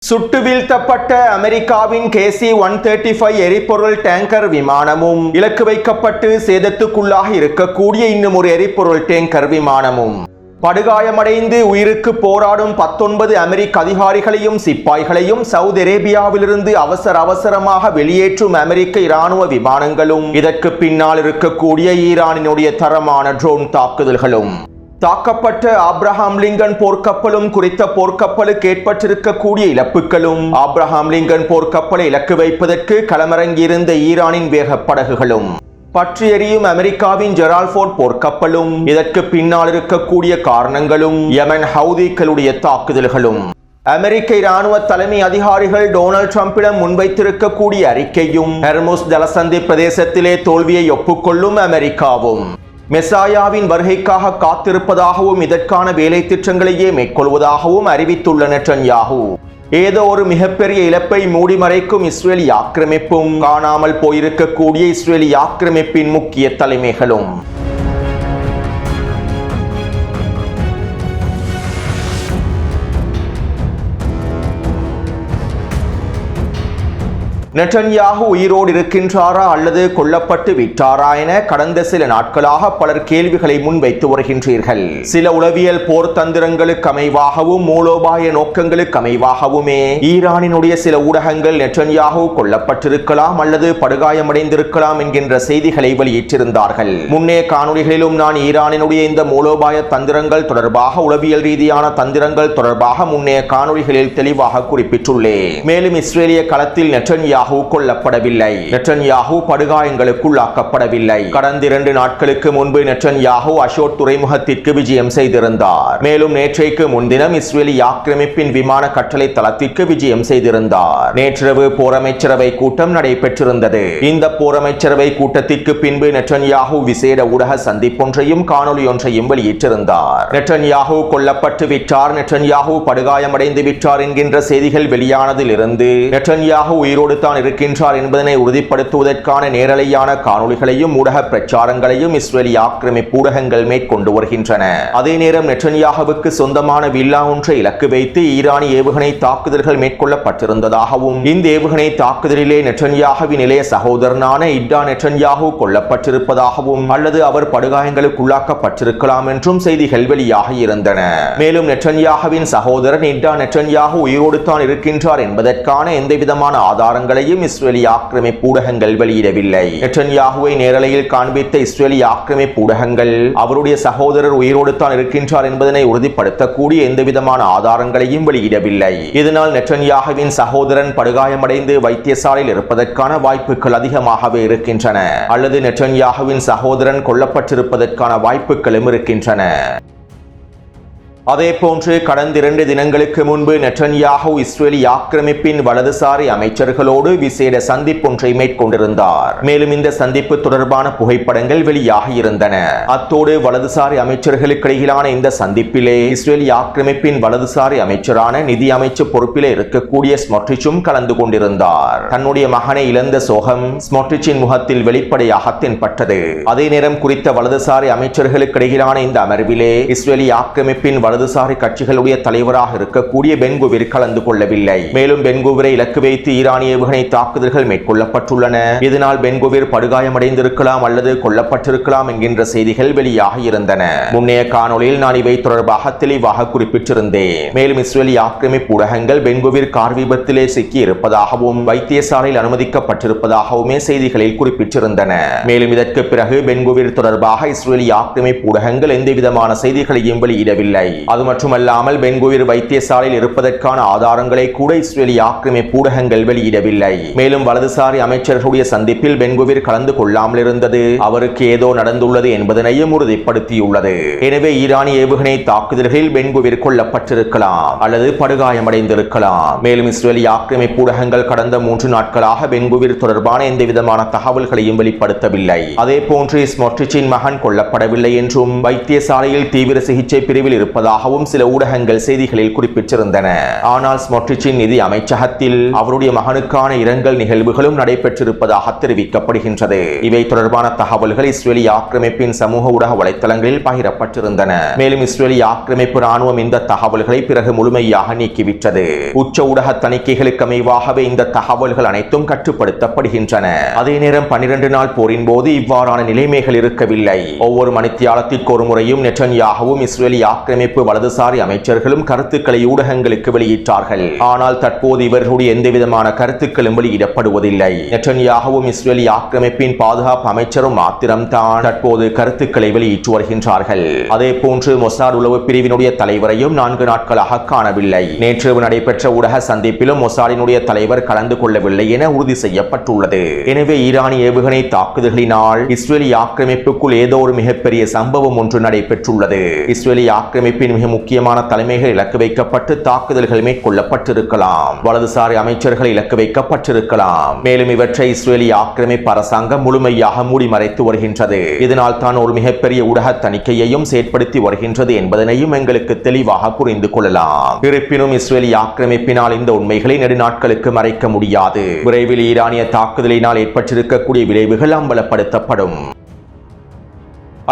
சுட்டு வீழ்த்தப்பட்ட அமெரிக்காவின் KC-135 எரிபொருள் டேங்கர் விமானமும் இலக்கு வைக்கப்பட்டு சேதத்துக்குள்ளாக இருக்கக்கூடிய இன்னும் ஒரு எரிபொருள் டேங்கர் விமானமும் படுகாயமடைந்து உயிருக்கு போராடும் 19 அமெரிக்க அதிகாரிகளையும் சிப்பாய்களையும் சவுதி அரேபியாவிலிருந்து அவசரமாக வெளியேற்றும் அமெரிக்க இராணுவ விமானங்களும் இதற்கு பின்னால் இருக்கக்கூடிய ஈரானினுடைய தரமான ட்ரோன் தாக்குதல்களும் தாக்கப்பட்ட ஆப்ரஹாம் லிங்கன் போர்க்கப்பலும் குறித்த போர்க்கப்பலுக்கு ஏற்பட்டிருக்கக்கூடிய இழப்புகளும் ஆப்ரஹாம் லிங்கன் போர்க்கப்பலை இலக்கு வைப்பதற்கு களமிறங்கியிருந்த ஈரானின் வேகப்படகுகளும் பற்றி எரியும் அமெரிக்காவின் ஜெரால்ஃபோர்ட் போர்க்கப்பலும் இதற்கு பின்னால் இருக்கக்கூடிய காரணங்களும் யமன் ஹவுதிகளுடைய தாக்குதல்களும் அமெரிக்க இராணுவ தலைமை அதிகாரிகள் டொனால்ட் ட்ரம்பிடம் முன்வைத்திருக்கக்கூடிய அறிக்கையும் ஹெர்முஸ் ஜலசந்தி பிரதேசத்திலே தோல்வியை ஒப்புக்கொள்ளும் அமெரிக்காவும் மெசாயாவின் வருகைக்காக காத்திருப்பதாகவும் இதற்கான வேலை திட்டங்களையே மேற்கொள்வதாகவும் அறிவித்துள்ள நெட்டன்யாஹூ ஏதோ ஒரு மிகப்பெரிய இழப்பை மூடி மறைக்கும் இஸ்ரேலி ஆக்கிரமிப்பும் காணாமல் போயிருக்கக்கூடிய இஸ்ரேலி ஆக்கிரமிப்பின் முக்கிய தலைமைகளும் நெட்டன்யாஹூ உயிரோடு இருக்கின்றாரா அல்லது கொல்லப்பட்டு விட்டாரா என கடந்த சில நாட்களாக பலர் கேள்விகளை முன்வைத்து வருகின்றீர்கள். சில உளவியல் போர் தந்திரங்களுக்கு அமைவாகவும் மூலோபாய நோக்கங்களுக்கு அமைவாகவுமே ஈரானினுடைய சில ஊடகங்கள் நெட்டன்யாஹூ கொல்லப்பட்டிருக்கலாம் அல்லது படுகாயமடைந்திருக்கலாம் என்கின்ற செய்திகளை வெளியிட்டிருந்தார்கள். முன்னே காணொளிகளிலும் நான் ஈரானினுடைய இந்த மூலோபாய தந்திரங்கள் தொடர்பாக உளவியல் ரீதியான தந்திரங்கள் தொடர்பாக முன்னே காணொளிகளில் தெளிவாக குறிப்பிட்டுள்ளேன். மேலும் இஸ்ரேலிய களத்தில் நெட்டன்யாஹூ கொல்லப்படவில்லை, நெட்டன்யாஹூ படுகாயங்களுக்குள்ளாக்கப்படவில்லை. கடந்த 2 நாட்களுக்கு முன்பு நெட்டன்யாஹூ அஷோட் துறைமுகத்திற்கு விஜயம் செய்திருந்தார். மேலும் நேற்றைக்கு முன்தினம் இஸ்ரேலி ஆக்கிரமிப்பின் விமான கட்டளை தளத்திற்கு விஜயம் செய்திருந்தார். நேற்றிரவு போரமைச்சரவை கூட்டம் நடைபெற்றிருந்தது. இந்த போரமைச்சரவை கூட்டத்திற்கு பின்பு நெட்டன்யாஹூ விசேட ஊடக சந்திப்பொன்றையும் காணொலி ஒன்றையும் வெளியிட்டிருந்தார். நெட்டன்யாஹூ கொல்லப்பட்டு விட்டார், நெட்டன்யாஹூ படுகாயமடைந்து விட்டார் என்கின்ற செய்திகள் வெளியானதில் இருந்து நெட்டன்யாஹூ உயிரோடு இருக்கின்றார் என்பதனை உறுதிப்படுத்துவதற்கான நேரலையான காணொளிகளையும் ஊடக பிரச்சாரங்களையும் இஸ்ரேலி ஆக்கிரமிப்பு ஊடகங்கள் மேற்கொண்டு வருகின்றன. அதே நேரம் நெட்டன்யாஹூவுக்கு சொந்தமான வில்லா ஒன்றை இலக்கு வைத்து ஈரானி ஏவுகணை தாக்குதல்கள் மேற்கொள்ளப்பட்டிருந்ததாகவும் இந்த ஏவுகணை தாக்குதலிலே நெட்டன்யாஹூவின் இளைய சகோதரனான இட்டா நெட்டன்யாஹூ கொல்லப்பட்டிருப்பதாகவும் அல்லது அவர் படுகாயங்களுக்குள்ளாக்கப்பட்டிருக்கலாம் என்றும் செய்திகள் வெளியாகி இருந்தன. மேலும் நெட்டன்யாஹூவின் சகோதரன் இட்டா நெட்டன்யாஹூ உயிரோடு தான் இருக்கின்றார் என்பதற்கான எந்தவிதமான ஆதாரங்களையும் இஸ்ரேலி ஆக்கிரமிப்பு ஊடகங்கள் வெளியிடவில்லை. நெட்டன்யாஹூவை நேரலையில் காண்பித்த இஸ்ரேலி ஆக்கிரமிப்பு ஊடகங்கள் அவருடைய சகோதரர் உயிரோடு தான் இருக்கின்றார் என்பதனை உறுதிப்படுத்தக்கூடிய எந்தவிதமான ஆதாரங்களையும் வெளியிடவில்லை. இதனால் நெட்டன்யாஹூவின் சகோதரன் படுகாயமடைந்து வைத்தியசாலையில் இருப்பதற்கான வாய்ப்புகள் அதிகமாகவே இருக்கின்றன, அல்லது நெட்டன்யாஹூவின் சகோதரன் கொல்லப்பட்டிருப்பதற்கான வாய்ப்புகளும் இருக்கின்றன. அதே போன்று கடந்த 2 தினங்களுக்கு முன்பு நெட்டன்யாஹூ இஸ்ரேலி ஆக்கிரமிப்பின் வலதுசாரி அமைச்சர்களோடு விசேட சந்திப்பொன்றை மேற்கொண்டிருந்தார். மேலும் இந்த சந்திப்பு தொடர்பான புகைப்படங்கள் வெளியாகி இருந்தன. அத்தோடு வலதுசாரி அமைச்சர்களுக்கு இடையிலான இந்த சந்திப்பிலே இஸ்ரேலி ஆக்கிரமிப்பின் வலதுசாரி அமைச்சரான நிதி அமைச்சு பொறுப்பிலே இருக்கக்கூடிய ஸ்மோட்ரிச்சும் கலந்து கொண்டிருந்தார். தன்னுடைய மகனை இழந்த சோகம் ஸ்மோட்ரிச்சின் முகத்தில் வெளிப்படையாக தென்பட்டது. அதே நேரம் குறித்த வலதுசாரி அமைச்சர்களுக்கு இடையிலான இந்த அமர்விலே இஸ்ரேலி ஆக்கிரமிப்பின் வலதுசாரி கட்சிகளுடைய தலைவராக இருக்கக்கூடிய பென்குவிர் கலந்து கொள்ளவில்லை. மேலும் பென்குவிரை இலக்கு வைத்து ஈரானிய ஏவுகணை தாக்குதல்கள் மேற்கொள்ளப்பட்டுள்ளன. இதனால் பென்குவிர் படுகாயமடைந்திருக்கலாம் அல்லது கொல்லப்பட்டிருக்கலாம் என்கின்ற செய்திகள் வெளியாகி இருந்தன. முன்னைய காணொலியில் நான் இவை தொடர்பாக தெளிவாக குறிப்பிட்டிருந்தேன். மேலும் இஸ்ரேலி ஆக்கிரமிப்பு ஊடகங்கள் பென்குவிர் கார் விபத்திலே சிக்கி இருப்பதாகவும் வைத்தியசாலையில் அனுமதிக்கப்பட்டிருப்பதாகவுமே செய்திகளில் குறிப்பிட்டிருந்தன. மேலும் இதற்கு பிறகு பென்குவிர் தொடர்பாக இஸ்ரேலி ஆக்கிரமிப்பு ஊடகங்கள் எந்தவிதமான செய்திகளையும் வெளியிடவில்லை. அது மட்டுமல்லாமல் பென்குவிர் வைத்தியசாலையில் இருப்பதற்கான ஆதாரங்களை கூட இஸ்ரேலி ஆக்கிரமிப்பு ஊடகங்கள் வெளியிடவில்லை. மேலும் வலதுசாரி அமைச்சர்களுடைய சந்திப்பில் பென்குவிர் கலந்து கொள்ளாமல் இருந்தது அவருக்கு ஏதோ நடந்துள்ளது என்பதனையும் உறுதிப்படுத்தியுள்ளது. எனவே ஈரானிய ஏவுகணை தாக்குதல்களில் பென்குவிர் கொல்லப்பட்டிருக்கலாம் அல்லது படுகாயமடைந்திருக்கலாம். மேலும் இஸ்ரேலி ஆக்கிரமிப்பு ஊடகங்கள் கடந்த 3 நாட்களாக பென்குவிர் தொடர்பான எந்தவிதமான தகவல்களையும் வெளிப்படுத்தவில்லை. அதே போன்று ஸ்மோட்ரிச்சின் மகன் கொல்லப்படவில்லை என்றும் வைத்தியசாலையில் தீவிர சிகிச்சை பிரிவில் இருப்பதாக இருப்பதாகவும் சில ஊடகங்கள் செய்திகளில் குறிப்பிட்டிருந்தன. ஆனால் ஸ்மோட்ரிச்சின் நிதி அமைச்சகத்தில் அவருடைய மகனுக்கான இரங்கல் நிகழ்வுகளும் நடைபெற்றிருப்பதாக தெரிவிக்கப்படுகின்றது. இவை தொடர்பான தகவல்கள் இஸ்ரேலிய ஆக்கிரமிப்பின் சமூக ஊடக வலைத்தளங்களில் பகிரப்பட்டிருந்தன. மேலும் இஸ்ரேலிய ஆக்கிரமிப்பு ராணுவம் இந்த தகவல்களை பிறகு முழுமையாக நீக்கிவிட்டது. உச்ச ஊடக தணிக்கைகளுக்கு அமைவாகவே இந்த தகவல்கள் அனைத்தும் கட்டுப்படுத்தப்படுகின்றன. அதே நேரம் 12 நாள் போரின் போது இவ்வாறான நிலைமைகள் இருக்கவில்லை. ஒவ்வொரு மணித்தியாலத்திற்கு ஒரு முறையும் நெட்டன்யாகவும் இஸ்ரேலிய ஆக்கிரமிப்பு வலதுசாரி அமைச்சர்களும் கருத்துக்களை ஊடகங்களுக்கு வெளியிட்டார்கள். ஆனால் தற்போது இவர்களுடைய எந்தவிதமான கருத்துக்களும் வெளியிடப்படுவதில்லை. நெட்டன்யாகவும் இஸ்ரேலிய ஆக்கிரமிப்பின் பாதுகாப்பு அமைச்சரும் மாத்திரம்தான் தற்போது கருத்துக்களை வெளியிட்டு வருகின்றார்கள். அதே போன்று மொசாட் உளவு பிரிவினுடைய தலைவரையும் 4 நாட்களாக காணவில்லை. நேற்று நடைபெற்ற ஊடக சந்திப்பிலும் மொசாடினுடைய தலைவர் கலந்து கொள்ளவில்லை என உறுதி செய்யப்பட்டுள்ளது. எனவே ஈரானிய ஏவுகணை தாக்குதல்களினால் இஸ்ரேலிய ஆக்கிரமிப்புக்குள் ஏதோ ஒரு மிகப்பெரிய சம்பவம் ஒன்று நடைபெற்றுள்ளது. இஸ்ரேலிய ஆக்கிரமிப்பின் மிக முக்கியமான தலைமைகள் இலக்கு வைக்கப்பட்டு தாக்குதல்கள் மேற்கொள்ளப்பட்டிருக்கலாம். வலதுசாரி அமைச்சர்கள் இலக்கு வைக்கப்பட்டிருக்கலாம். மேலும் இவற்றை இஸ்ரேலிய ஆக்கிரமிப்பு அரசாங்கம் முழுமையாக மூடி மறைத்து வருகின்றது. இதனால் தான் ஒரு மிகப்பெரிய ஊடக தணிக்கையையும் செயற்படுத்தி வருகின்றது என்பதனையும் எங்களுக்கு தெளிவாக புரிந்து கொள்ளலாம். இருப்பினும் இஸ்ரேலிய ஆக்கிரமிப்பினால் இந்த உண்மைகளை நெடுநாட்களுக்கு மறைக்க முடியாது. விரைவில் ஈரானிய தாக்குதலினால் ஏற்பட்டிருக்கக்கூடிய விளைவுகள் அம்பலப்படுத்தப்படும்.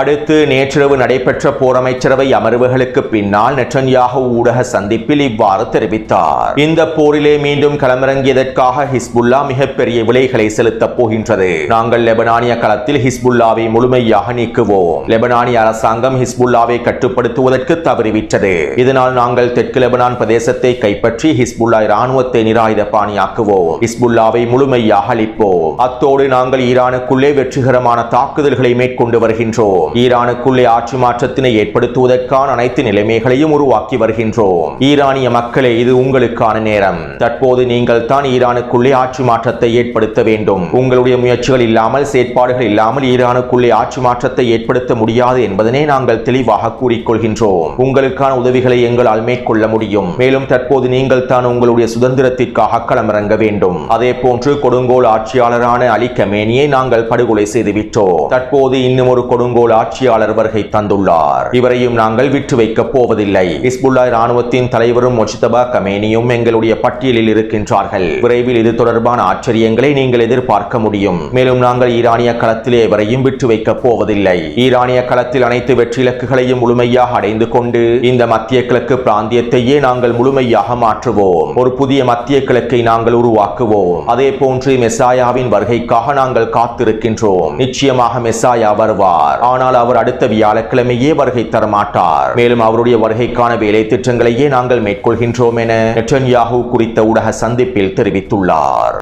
அடுத்து நேற்றிரவு நடைபெற்ற போர் அமைச்சரவை அமர்வுகளுக்கு பின்னால் நெட்டன்யாஹு ஊடக சந்திப்பில் இவ்வாறு தெரிவித்தார். இந்த போரிலே மீண்டும் களமிறங்கியதற்காக ஹிஸ்புல்லா மிகப்பெரிய விலைகளை செலுத்தப் போகின்றது. நாங்கள் லெபனானிய களத்தில் ஹிஸ்புல்லாவை முழுமையாக நீக்குவோம். லெபனானிய அரசாங்கம் ஹிஸ்புல்லாவை கட்டுப்படுத்துவதற்கு தவறிவிட்டது. இதனால் நாங்கள் தெற்கு லெபனான் பிரதேசத்தை கைப்பற்றி ஹிஸ்புல்லா இராணுவத்தை நிராயுத பாணியாக்குவோம். ஹிஸ்புல்லாவை முழுமையாக அழிப்போம். அத்தோடு நாங்கள் ஈரானுக்குள்ளே வெற்றிகரமான தாக்குதல்களை மேற்கொண்டு வருகின்றோம். ஈரானுக்குள்ளே ஆட்சி மாற்றத்தினை ஏற்படுத்துவதற்கான அனைத்து நிலைமைகளையும் உருவாக்கி வருகின்றோம். ஈரானிய மக்களே, இது உங்களுக்கான நேரம். தற்போது நீங்கள் தான் ஈரானுக்குள்ளே ஆட்சி மாற்றத்தை ஏற்படுத்த வேண்டும். உங்களுடைய முயற்சிகள் இல்லாமல், செயற்பாடுகள் இல்லாமல் ஈரானுக்குள்ளே ஆட்சி மாற்றத்தை ஏற்படுத்த முடியாது என்பதனை நாங்கள் தெளிவாக கூறிக்கொள்கின்றோம். உங்களுக்கான உதவிகளை எங்களால் மேற்கொள்ள முடியும். மேலும் தற்போது நீங்கள் தான் உங்களுடைய சுதந்திரத்திற்காக களமிறங்க வேண்டும். அதே போன்று கொடுங்கோல் ஆட்சியாளரான அலி கமேனியை நாங்கள் படுகொலை செய்துவிட்டோம். தற்போது இன்னும் ஒரு கொடுங்கோல் ஆட்சியாளர் வருகை தந்துள்ளார். இவரையும் நாங்கள் விட்டு வைக்கப் போவதில்லை. ஹிஸ்புல்லா இராணுவத்தின் தலைவரும் மொஜ்தபா கமேனியும் எங்களுடைய பட்டியலில் இருக்கின்றார்கள். விரைவில் இது தொடர்பான ஆச்சரியங்களை நீங்கள் எதிர்பார்க்க முடியும். மேலும் நாங்கள் ஈரானிய களத்திலே எவரையும் விட்டு வைக்கப் போவதில்லை. ஈரானிய களத்தில் அனைத்து வெற்றி இலக்குகளையும் முழுமையாக அடைந்து கொண்டு இந்த மத்திய கிழக்கு பிராந்தியத்தையே நாங்கள் முழுமையாக மாற்றுவோம். ஒரு புதிய மத்திய கிழக்கை நாங்கள் உருவாக்குவோம். அதே போன்று மெசாயாவின் வருகைக்காக நாங்கள் காத்திருக்கின்றோம். நிச்சயமாக மெசாயா வருவார். ஆனால் அவர் அடுத்த வியாழக்கிழமையே வருகை தரமாட்டார். மேலும் அவருடைய வருகைக்கான வேலை திட்டங்களையே நாங்கள் மேற்கொள்கின்றோம் என நெட்டன்யாஹு குறித்த ஊடக சந்திப்பில் தெரிவித்துள்ளார்.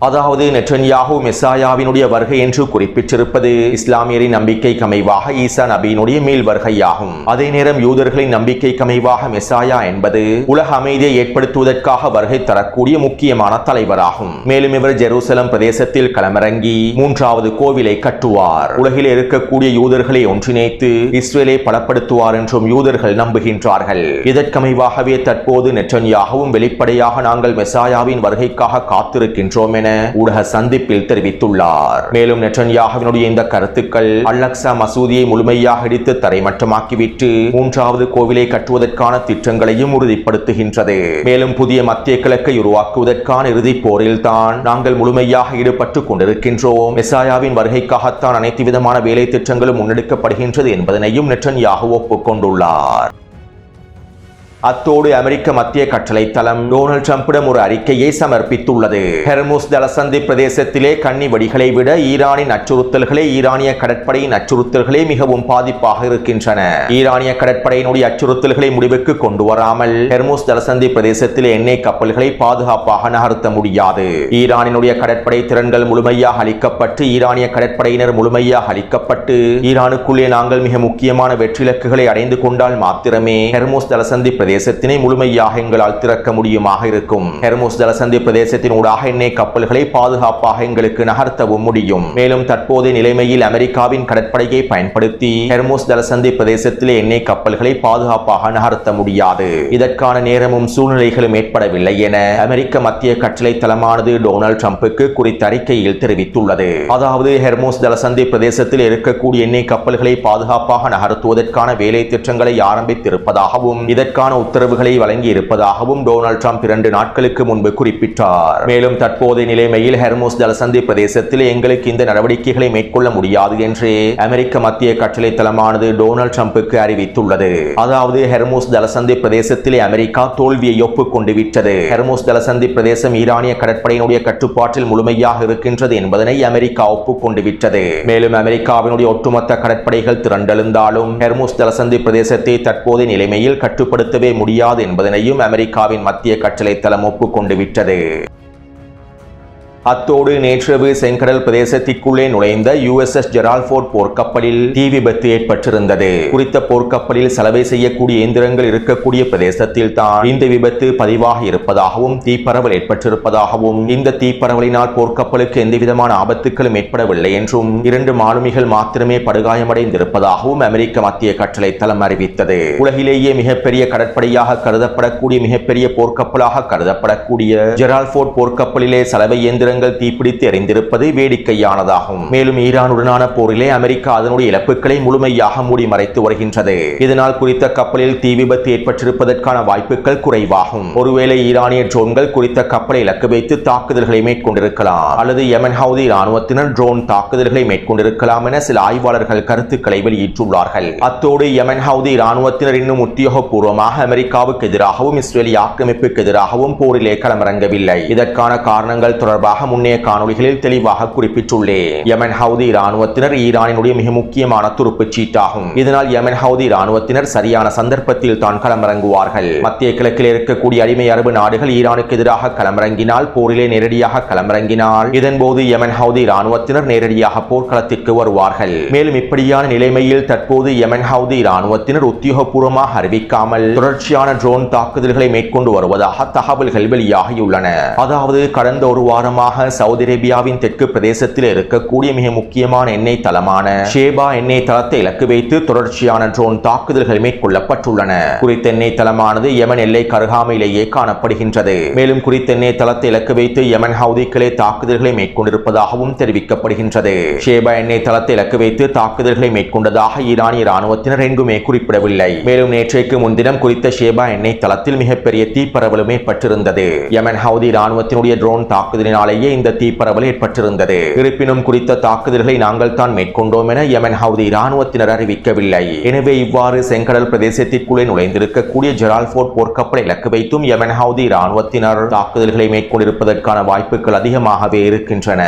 அதாவது நெட்டன்யாஹு மெசாயாவினுடைய வருகை என்று குறிப்பிட்டிருப்பது இஸ்லாமியரின் நம்பிக்கைக்கு அமைவாக ஈசா நபியினுடைய மேல் வருகையாகும். அதே நேரம் யூதர்களின் நம்பிக்கைக்கு அமைவாக மெசாயா என்பது உலக அமைதியை ஏற்படுத்துவதற்காக வருகை தரக்கூடிய முக்கியமான தலைவராகும். மேலும் இவர் ஜெருசலம் பிரதேசத்தில் களமிறங்கி 3வது கோவிலை கட்டுவார். உலகில் இருக்கக்கூடிய யூதர்களை ஒன்றிணைத்து இஸ்ரேலை பலப்படுத்துவார் என்றும் யூதர்கள் நம்புகின்றார்கள். இதற்கமைவாகவே தற்போது நெட்டன்யாஹுவும் வெளிப்படையாக நாங்கள் மெசாயாவின் வருகைக்காக காத்திருக்கின்றோம் என ஊடக சந்திப்பில் தெரிவித்துள்ளார். மேலும் நெட்டன்யாஹுவினுடைய இந்த கருத்துக்கள் அல்-அக்ஸா மசூதியை முழுமையாக இடித்து தரைமட்டமாக்கிவிட்டு 3வது கோவிலை கட்டுவதற்கான திட்டங்களையும் உறுதிப்படுத்துகின்றது. மேலும் புதிய மத்திய கிழக்கை உருவாக்குவதற்கான இறுதிப் போரில் தான் நாங்கள் முழுமையாக ஈடுபட்டுக் கொண்டிருக்கின்றோம். மெசாயாவின் வருகைக்காகத்தான் அனைத்து விதமான வேலை திட்டங்களும் முன்னெடுக்கப்படுகின்றது என்பதனையும் நெட்டன்யாஹு ஒப்புக்கொண்டுள்ளார். அத்தோடு அமெரிக்க மத்திய கட்டளை தளம் டொனால்ட் ட்ரம்பிடம் ஒரு அறிக்கையை சமர்ப்பித்துள்ளது. ஹெர்முஸ் ஜலசந்தி பிரதேசத்திலே கன்னி வெடிகளை விட ஈரானின் அச்சுறுத்தல்களே ஈரானிய கடற்படையின் அச்சுறுத்தல்களே மிகவும் பாதிப்பாக இருக்கின்றன. ஈரானிய கடற்படையினுடைய அச்சுறுத்தல்களை முடிவுக்கு கொண்டு வராமல் ஹெர்முஸ் ஜலசந்தி பிரதேசத்திலே எண்ணெய் கப்பல்களை பாதுகாப்பாக நகர்த்த முடியாது. ஈரானினுடைய கடற்படை திறன்கள் முழுமையாக அளிக்கப்பட்டு ஈரானிய கடற்படையினர் முழுமையாக அளிக்கப்பட்டு ஈரானுக்குள்ளே நாங்கள் மிக முக்கியமான வெற்றிலக்குகளை அடைந்து கொண்டால் மாத்திரமே ஹெர்முஸ் ஜலசந்தி பிரதேசத்தினை முழுமையாக எங்களால் திறக்க முடியுமாக இருக்கும். ஹெர்முஸ் ஜலசந்தி பிரதேசத்தின் ஊடாக எண்ணெய் கப்பல்களை பாதுகாப்பாக எங்களுக்கு நகர்த்தவும் முடியும். மேலும் தற்போதைய நிலைமையில் அமெரிக்காவின் கடற்படையை பயன்படுத்தி ஹெர்முஸ் ஜலசந்தி பிரதேசத்திலே எண்ணெய் கப்பல்களை பாதுகாப்பாக நகர்த்த முடியாது. இதற்கான நேரமும் சூழ்நிலைகளும் ஏற்படவில்லை என அமெரிக்க மத்திய கட்டளை தளமானது டொனால்ட் ட்ரம்புக்கு குறித்த அறிக்கையில் தெரிவித்துள்ளது. அதாவது ஹெர்முஸ் ஜலசந்தி பிரதேசத்தில் இருக்கக்கூடிய எண்ணெய் கப்பல்களை பாதுகாப்பாக நகர்த்துவதற்கான வேலை திட்டங்களை ஆரம்பித்திருப்பதாகவும் இதற்கான உத்தரவுகளை வழங்கி இருப்பதாகவும் டொனால்ட் ட்ரம்ப் 2 நாட்களுக்கு முன்பு குறிப்பிட்டார். மேலும் தற்போதைய நிலைமையில் ஹெர்முஸ் ஜலசந்தி பிரதேசத்தில் எங்களுக்கு இந்த நடவடிக்கைகளை மேற்கொள்ள முடியாது என்று அமெரிக்க மத்திய கட்டளை தளமானது டொனால்ட் ட்ரம்புக்கு அறிவித்துள்ளது. அதாவது ஹெர்முஸ் ஜலசந்தி பிரதேசத்திலே அமெரிக்கா தோல்வியை ஒப்புக்கொண்டு விட்டது. ஹெர்முஸ் ஜலசந்தி பிரதேசம் ஈரானிய கடற்படையினுடைய கட்டுப்பாட்டில் முழுமையாக இருக்கின்றது என்பதனை அமெரிக்கா ஒப்புக்கொண்டு விட்டது. மேலும் அமெரிக்காவினுடைய ஒட்டுமொத்த கடற்படைகள் திரண்டெழுந்தாலும் ஹெர்முஸ் ஜலசந்தி பிரதேசத்தை தற்போதைய நிலைமையில் கட்டுப்படுத்தவே முடியாது என்பதனையும் அமெரிக்காவின் மத்திய கட்டளை தளம் ஒப்புக்கொண்டு விட்டது. அத்தோடு நேற்றிரவு செங்கடல் பிரதேசத்திற்குள்ளே நுழைந்த USS ஜெரால்ட் ஃபோர்ட் போர்க்கப்பலில் தீ விபத்து ஏற்பட்டிருந்தது. குறித்த போர்க்கப்பலில் சலவை செய்யக்கூடிய இயந்திரங்கள் இருக்கக்கூடிய பிரதேசத்தில் தான் இந்த விபத்து பதிவாகி இருப்பதாகவும் தீப்பரவல் ஏற்பட்டிருப்பதாகவும் இந்த தீப்பரவலினால் போர்க்கப்பலுக்கு எந்தவிதமான ஆபத்துக்களும் ஏற்படவில்லை என்றும் 2 மாலுமிகள் மாத்திரமே படுகாயமடைந்திருப்பதாகவும் அமெரிக்க மத்திய கட்டளை தளம் அறிவித்தது. உலகிலேயே மிகப்பெரிய கடற்படையாக கருதப்படக்கூடிய மிகப்பெரிய போர்க்கப்பலாக கருதப்படக்கூடிய ஜெரால்ட் ஃபோர்ட் போர்க்கப்பலிலே சலவை இயந்திரங்கள் தீப்பிடித்து எரிந்திருப்பது வேடிக்கையானதாகும். மேலும் ஈரானுடனான போரிலே அமெரிக்கா அதனுடைய இழப்புகளை முழுமையாக மூடி மறைத்து வருகின்றது. இதனால் குறித்த கப்பலில் தீ விபத்து ஏற்பட்டிருப்பதற்கான வாய்ப்புகள் குறைவாகும். ஒருவேளை ஈரானிய ட்ரோன்கள் குறித்த கப்பலை இலக்கு வைத்து தாக்குதல்களை மேற்கொண்டிருக்கலாம் அல்லது யெமன் ஹவுதி இராணுவத்தினர் ட்ரோன் தாக்குதல்களை மேற்கொண்டிருக்கலாம் என சில ஆய்வாளர்கள் கருத்துக்களை வெளியிட்டுள்ளார்கள். அத்தோடு யெமன் ஹவுதி இராணுவத்தினர் இன்னும் உத்தியோகபூர்வமாக அமெரிக்காவுக்கு எதிராகவும் இஸ்ரேலிய ஆக்கிரமிப்புக்கு எதிராகவும் போரிலே களமிறங்கவில்லை. இதற்கான காரணங்கள் தொடர்பாக முன்னைய காணொளிகளில் தெளிவாக குறிப்பிட்டுள்ளேன். யெமன் ஹவுதி இராணுவத்தினர் ஈரானினுடைய மிக முக்கியமான துருப்புச் சீட்டாகும். இதனால் யெமன் ஹவுதி இராணுவத்தினர் சரியான சந்தர்ப்பத்தில் தான் களமிறங்குவார்கள். மத்திய கிழக்கில் இருக்கக்கூடிய அடிமை அரபு நாடுகள் ஈரானுக்கு எதிராக களமிறங்கினால் போரிலே நேரடியாக களமிறங்கினால் இதன்போது யெமன் ஹவுதி இராணுவத்தினர் நேரடியாக போர்க்களத்திற்கு வருவார்கள். மேலும் இப்படியான நிலைமையில் தற்போது யெமன் ஹவுதி இராணுவத்தினர் உத்தியோகபூர்வமாக அறிவிக்காமல் தொடர்ச்சியான ட்ரோன் தாக்குதல்களை மேற்கொண்டு வருவதாக தகவல்கள் வெளியாகியுள்ளன. அதாவது கடந்த ஒரு வாரமாக சவுதி அரேபியாவின் தெற்கு பிரதேசத்தில் இருக்கக்கூடிய மிக முக்கியமான எண்ணெய் தளமான ஷேபா எண்ணெய் தளத்தை இலக்கு வைத்து தொடர்ச்சியான ட்ரோன் தாக்குதல்கள் மேற்கொள்ளப்பட்டுள்ளன. குறித்த எண்ணெய் தளமானது யெமன் எல்லை கருகாமையிலேயே காணப்படுகின்றது. மேலும் குறித்த எண்ணெய் தளத்தை இலக்கு வைத்து யெமன் ஹவுதிகளே தாக்குதல்களை மேற்கொண்டிருப்பதாகவும் தெரிவிக்கப்படுகின்றது. ஷேபா எண்ணெய் தளத்தை இலக்கு வைத்து தாக்குதல்களை மேற்கொண்டதாக ஈரானிய இராணுவத்தினர் எங்குமே குறிப்பிடவில்லை. மேலும் நேற்றைக்கு முன்தினம் குறித்த ஷேபா எண்ணெய் தளத்தில் மிகப்பெரிய தீப்பரவலும் ஏற்பட்டிருந்தது. யெமன் ஹவுதி இராணுவத்தினுடைய ட்ரோன் தாக்குதலினாலேயே இந்த தீப்பரவல் ஏற்பட்டிருந்தது. இருப்பினும் குறித்த தாக்குதல்களை நாங்கள் தான் மேற்கொண்டோம் என யெமன் ஹவுதி இராணுவத்தினர் அறிவிக்கவில்லை. எனவே இவ்வாறு செங்கடல் பிரதேசத்திற்குள்ளே நுழைந்திருக்கக்கூடிய ஜெரால்ட் ஃபோர்ட் போர்க்கப்பலை இலக்கு வைத்தும் யெமன் ஹவுதி இராணுவத்தினர் தாக்குதல்களை மேற்கொண்டிருப்பதற்கான வாய்ப்புகள் அதிகமாகவே இருக்கின்றன.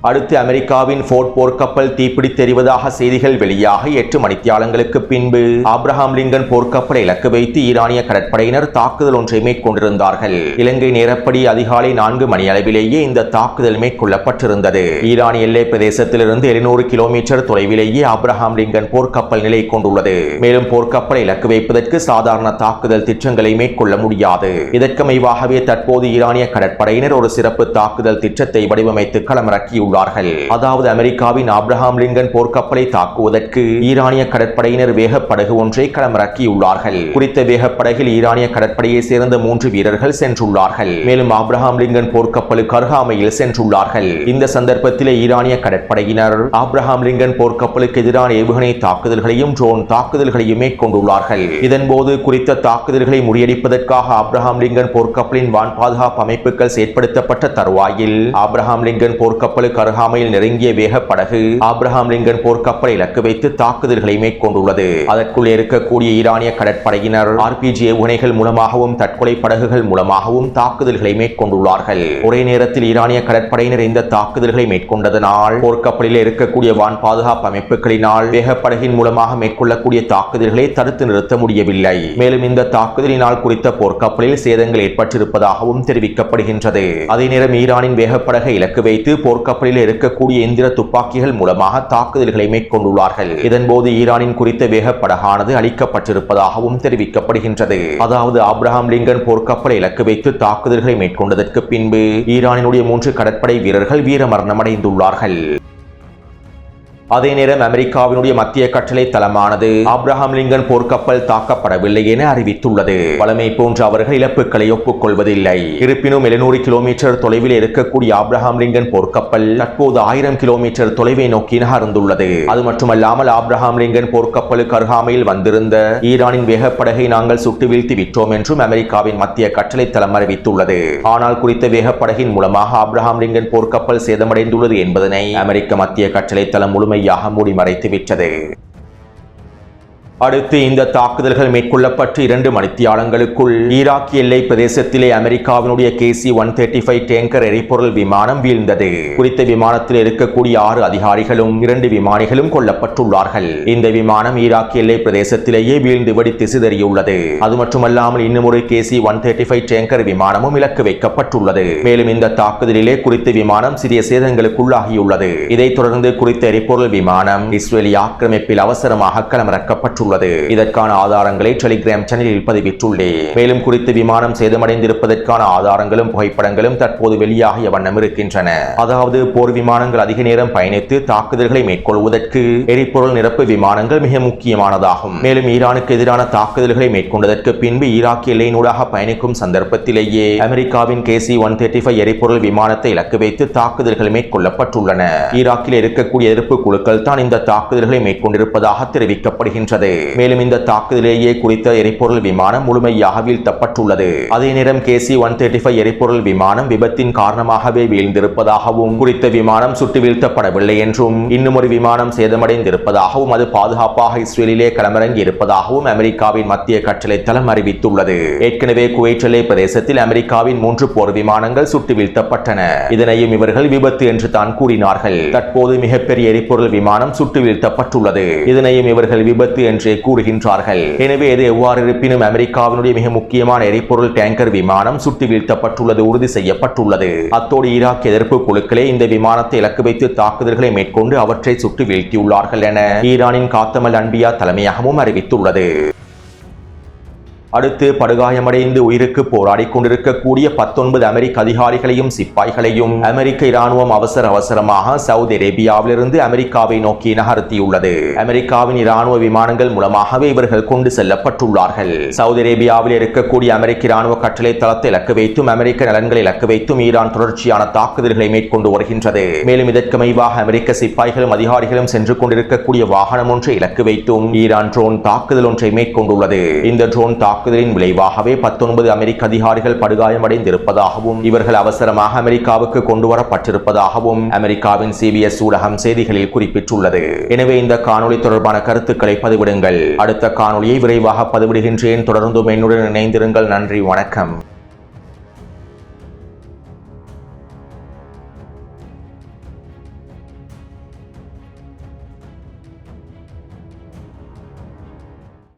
அடுத்து அமெரிக்காவின் ஃபோர்ட் போர்க்கப்பல் தீப்பிடித்தெறிவதாக செய்திகள் வெளியாகி 8 மணித்தியாலங்களுக்கு பின்பு ஆப்ரஹாம் லிங்கன் போர்க்கப்பலை இலக்கு வைத்து ஈரானிய கடற்படையினர் தாக்குதல் ஒன்றை மேற்கொண்டிருந்தார்கள். இலங்கை நேரப்படி அதிகாலை 4 மணி அளவிலேயே இந்த தாக்குதல் மேற்கொள்ளப்பட்டிருந்தது. ஈரான் எல்லை பிரதேசத்திலிருந்து 700 கிலோமீட்டர் தொலைவிலேயே ஆப்ரஹாம் லிங்கன் போர்க்கப்பல் நிலை கொண்டுள்ளது. மேலும் போர்க்கப்பலை இலக்கு வைப்பதற்கு சாதாரண தாக்குதல் திட்டங்களை மேற்கொள்ள முடியாது. இதற்கமைவாகவே தற்போது ஈரானிய கடற்படையினர் ஒரு சிறப்பு தாக்குதல் திட்டத்தை வடிவமைத்து களமிறக்கியுள்ளனர். அதாவது அமெரிக்காவின் ஆப்ரஹாம் லிங்கன் போர்க்கப்பலை தாக்குவதற்கு ஈரானிய கடற்படையினர் வேகப்படகு ஒன்றை களமிறக்கியுள்ளார்கள். குறித்த வேகப்படகில் ஈரானிய கடற்படையை சேர்ந்த 3 வீரர்கள் சென்றுள்ளார்கள். மேலும் ஆப்ரஹாம் லிங்கன் போர்க்கப்பலுக்கு அருகாமையில் சென்றுள்ளார்கள். இந்த சந்தர்ப்பத்திலே ஈரானிய கடற்படையினர் ஆப்ரஹாம் லிங்கன் போர்க்கப்பலுக்கு எதிரான ஏவுகணை தாக்குதல்களையும் ட்ரோன் தாக்குதல்களையும் மேற்கொண்டுள்ளார்கள். இதன்போது குறித்த தாக்குதல்களை முறியடிப்பதற்காக ஆப்ரஹாம் லிங்கன் போர்க்கப்பலின் வான் பாதுகாப்பு அமைப்புகள் செயற்படுத்தப்பட்ட தருவாயில் ஆப்ரஹாம் லிங்கன் போர்க்கப்பலுக்கு அருகாமையில் நெருங்கிய வேகப்படகு ஆப்ரஹாம் லிங்கன் போர்க்கப்பலை இலக்கு வைத்து தாக்குதல்களை மேற்கொண்டுள்ளது. அதற்குள் இருக்கக்கூடிய ஈரானிய கடற்படையினர் RPG ஏவுகணைகள் மூலமாகவும் தற்கொலை படகுகள் மூலமாகவும் தாக்குதல்களை மேற்கொண்டுள்ளார்கள். ஒரே நேரத்தில் ஈரானிய கடற்படையினர் இந்த தாக்குதல்களை மேற்கொண்டதனால் போர்க்கப்பலில் இருக்கக்கூடிய வான் பாதுகாப்பு அமைப்புகளினால் வேகப்படகின் மூலமாக மேற்கொள்ளக்கூடிய தாக்குதல்களை தடுத்து நிறுத்த முடியவில்லை. மேலும் இந்த தாக்குதலினால் குறித்த போர்க்கப்பலில் சேதங்கள் ஏற்பட்டிருப்பதாகவும் தெரிவிக்கப்படுகின்றது. அதே நேரம் ஈரானின் வேகப்படகை இலக்கு வைத்து போர்க்கப்பலில் முறையில் இருக்கக்கூடிய எந்திர துப்பாக்கிகள் மூலமாக தாக்குதல்களை மேற்கொண்டுள்ளார்கள். இதன்போது ஈரானின் குறித்த வேகப்படகானது அளிக்கப்பட்டிருப்பதாகவும் தெரிவிக்கப்படுகின்றது. அதாவது ஆப்ரஹாம் லிங்கன் போர்க்கப்பலை இலக்கு வைத்து தாக்குதல்களை மேற்கொண்டதற்கு பின்பு ஈரானினுடைய 3 கடற்படை வீரர்கள் வீரமரணம் அடைந்துள்ளார்கள். அதே நேரம் அமெரிக்காவினுடைய மத்திய கட்டளை தளமானது ஆப்ரஹாம் லிங்கன் போர்க்கப்பல் தாக்கப்படவில்லை என அறிவித்துள்ளது. வழமை போன்ற அவர்கள் இழப்புகளை ஒப்புக்கொள்வதில்லை. இருப்பினும் 700 கிலோமீட்டர் தொலைவில் இருக்கக்கூடிய ஆப்ரஹாம் லிங்கன் போர்க்கப்பல் தற்போது 1000 கிலோமீட்டர் தொலைவை நோக்கி நகர்ந்துள்ளது. அது மட்டுமல்லாமல் ஆப்ரஹாம் லிங்கன் போர்க்கப்பலுக்கு அருகாமையில் வந்திருந்த ஈரானின் வேகப்படகை நாங்கள் சுட்டு வீழ்த்தி விட்டோம் என்றும் அமெரிக்காவின் மத்திய கட்டளை தளம் அறிவித்துள்ளது. ஆனால் குறித்த வேகப்படகின் மூலமாக ஆப்ரஹாம் லிங்கன் போர்க்கப்பல் சேதமடைந்துள்ளது என்பதனை அமெரிக்க மத்திய கட்டளை தளம் முழுமையாக மூடி மறைத்துவிட்டது. அடுத்து இந்த தாக்குதல்கள் மேற்கொள்ளப்பட்டு 2 மணித்தியாலங்களுக்குள் ஈராக் எல்லை பிரதேசத்திலே அமெரிக்காவினுடைய KC-135 டேங்கர் எரிபொருள் விமானம் வீழ்ந்தது. குறித்த விமானத்தில் இருக்கக்கூடிய 6 அதிகாரிகளும் 2 விமானிகளும் கொல்லப்பட்டுள்ளார்கள். இந்த விமானம் ஈராக் எல்லை பிரதேசத்திலேயே வீழ்ந்து வெடித்து சிதறியுள்ளது. அது மட்டுமல்லாமல் இன்னும் ஒரு KC-135 டேங்கர் விமானமும் இலக்கு வைக்கப்பட்டுள்ளது. மேலும் இந்த தாக்குதலிலே குறித்த விமானம் சிறிய சேதங்களுக்குள்ளாகியுள்ளது. இதைத் தொடர்ந்து குறித்த எரிபொருள் விமானம் இஸ்ரேலிய ஆக்கிரமிப்பில் அவசரமாக களமிறக்கப்பட்டுள்ளது. இதற்கான ஆதாரங்களை டெலிகிராம் சேனலில் பதிவிட்டுள்ளேன். மேலும் குறித்த விமானம் சேதமடைந்திருப்பதற்கான ஆதாரங்களும் புகைப்படங்களும் தற்போது வெளியாகிய வண்ணம் இருக்கின்றன. அதாவது போர் விமானங்கள் அதிக நேரம் பயணித்து தாக்குதல்களை மேற்கொள்வதற்கு எரிபொருள் நிரப்பு விமானங்கள் மிக முக்கியமானதாகும். மேலும் ஈரானுக்கு எதிரான தாக்குதல்களை மேற்கொண்டதற்கு பின்பு ஈராக் எல்லையினூடாக பயணிக்கும் சந்தர்ப்பத்திலேயே அமெரிக்காவின் KC-135 எரிபொருள் விமானத்தை இலக்கு வைத்து தாக்குதல்கள் மேற்கொள்ளப்பட்டுள்ளன. ஈராக்கில் இருக்கக்கூடிய எதிர்ப்பு குழுக்கள் தான் இந்த தாக்குதல்களை மேற்கொண்டிருப்பதாக தெரிவிக்கப்படுகின்றது. மேலும் இந்த தாக்குதலேயே குறித்த எரிபொருள் விமானம் முழுமையாக வீழ்த்தப்பட்டுள்ளது. அதே நேரம் KC-135 எரிபொருள் விமானம் விபத்தின் காரணமாகவே வீழ்ந்திருப்பதாகவும் குறித்த விமானம் சுட்டு வீழ்த்தப்படவில்லை என்றும் இன்னும் ஒரு விமானம் சேதமடைந்திருப்பதாகவும் அது பாதுகாப்பாக இஸ்ரேலிலே களமிறங்கி இருப்பதாகவும் அமெரிக்காவின் மத்திய கட்டளை தளம் அறிவித்துள்ளது. ஏற்கனவே குவைத் எல்லை பிரதேசத்தில் அமெரிக்காவின் 3 போர் விமானங்கள் சுட்டு வீழ்த்தப்பட்டன. இதனையும் இவர்கள் விபத்து என்று தான் கூறினார்கள். தற்போது மிகப்பெரிய எரிபொருள் விமானம் சுட்டு வீழ்த்தப்பட்டுள்ளது. இதனையும் இவர்கள் விபத்து என்று கூறுகின்றார்கள். எனவே இது எவ்வாறு இருப்பினும் அமெரிக்காவினுடைய மிக முக்கியமான எரிபொருள் டேங்கர் விமானம் சுட்டு வீழ்த்தப்பட்டுள்ளது உறுதி செய்யப்பட்டுள்ளது. அத்தோடு ஈராக் எதிர்ப்பு குழுக்களே இந்த விமானத்தை இலக்கு வைத்து தாக்குதல்களை மேற்கொண்டு அவற்றை சுட்டு வீழ்த்தியுள்ளார்கள் என ஈரானின் காத்தமல் அன்பியா தலைமையகமும் அறிவித்துள்ளது. அடுத்து படுகாயமடைந்து உயிருக்கு போராடி கொண்டிருக்கக்கூடிய 19 அமெரிக்க அதிகாரிகளையும் சிப்பாய்களையும் அமெரிக்க இராணுவம் அவசரமாக சவுதி அரேபியாவிலிருந்து அமெரிக்காவை நோக்கி நகர்த்தியுள்ளது. அமெரிக்காவின் இராணுவ விமானங்கள் மூலமாகவே இவர்கள் கொண்டு செல்லப்பட்டுள்ளார்கள். சவுதி அரேபியாவில் இருக்கக்கூடிய அமெரிக்க இராணுவ கட்டளை தளத்தை இலக்கு வைத்தும் அமெரிக்க நலன்களை இலக்கு வைத்தும் ஈரான் தொடர்ச்சியான தாக்குதல்களை மேற்கொண்டு வருகின்றது. மேலும் இதற்கமைவாக அமெரிக்க சிப்பாய்களும் அதிகாரிகளும் சென்று கொண்டிருக்கக்கூடிய வாகனம் ஒன்றை இலக்கு வைத்தும் ஈரான் ட்ரோன் தாக்குதல் ஒன்றை மேற்கொண்டுள்ளது. இந்த ட்ரோன் தாக்குதலின் விளைவாகவே 19 அமெரிக்க அதிகாரிகள் படுகாயமடைந்திருப்பதாகவும் இவர்கள் அவசரமாக அமெரிக்காவுக்கு கொண்டுவரப்பட்டிருப்பதாகவும் அமெரிக்காவின் CBS ஊடகம் செய்திகளில் குறிப்பிட்டுள்ளது. எனவே இந்த காணொளி தொடர்பான கருத்துக்களை பதிவிடுங்கள். அடுத்த காணொளியை விரைவாக பதிவிடுகின்றேன். தொடர்ந்தும் என்னுடன் இணைந்திருங்கள். நன்றி, வணக்கம்.